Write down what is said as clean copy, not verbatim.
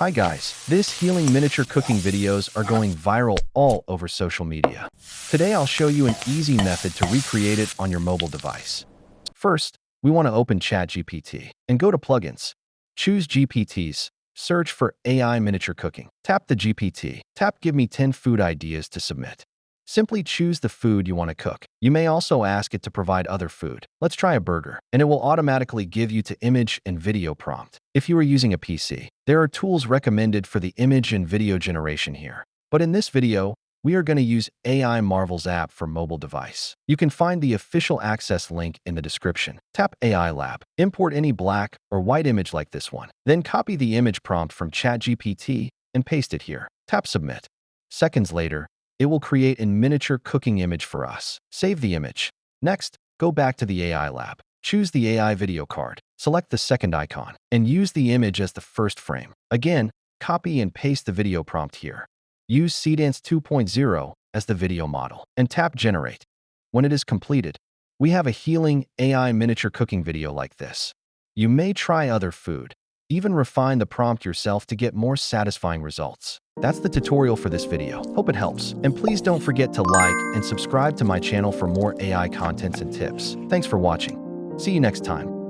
Hi guys, this healing miniature cooking videos are going viral all over social media. Today I'll show you an easy method to recreate it on your mobile device. First, we want to open ChatGPT and go to Plugins. Choose GPTs, search for AI miniature cooking. Tap the GPT. Tap Give me 10 food ideas to submit. Simply choose the food you want to cook. You may also ask it to provide other food. Let's try a burger, and it will automatically give you the image and video prompt. If you are using a PC, there are tools recommended for the image and video generation here. But in this video, we are going to use AI Marvel's app for mobile device. You can find the official access link in the description. Tap AI Lab. Import any black or white image like this one. Then copy the image prompt from ChatGPT and paste it here. Tap Submit. Seconds later, it will create a miniature cooking image for us. Save the image. Next, go back to the AI Lab. Choose the AI video card. Select the second icon and use the image as the first frame. Again, copy and paste the video prompt here. Use Cdance 2.0 as the video model and tap Generate. When it is completed, we have a healing AI miniature cooking video like this. You may try other food, even refine the prompt yourself to get more satisfying results. That's the tutorial for this video. Hope it helps. And please don't forget to like and subscribe to my channel for more AI contents and tips. Thanks for watching. See you next time.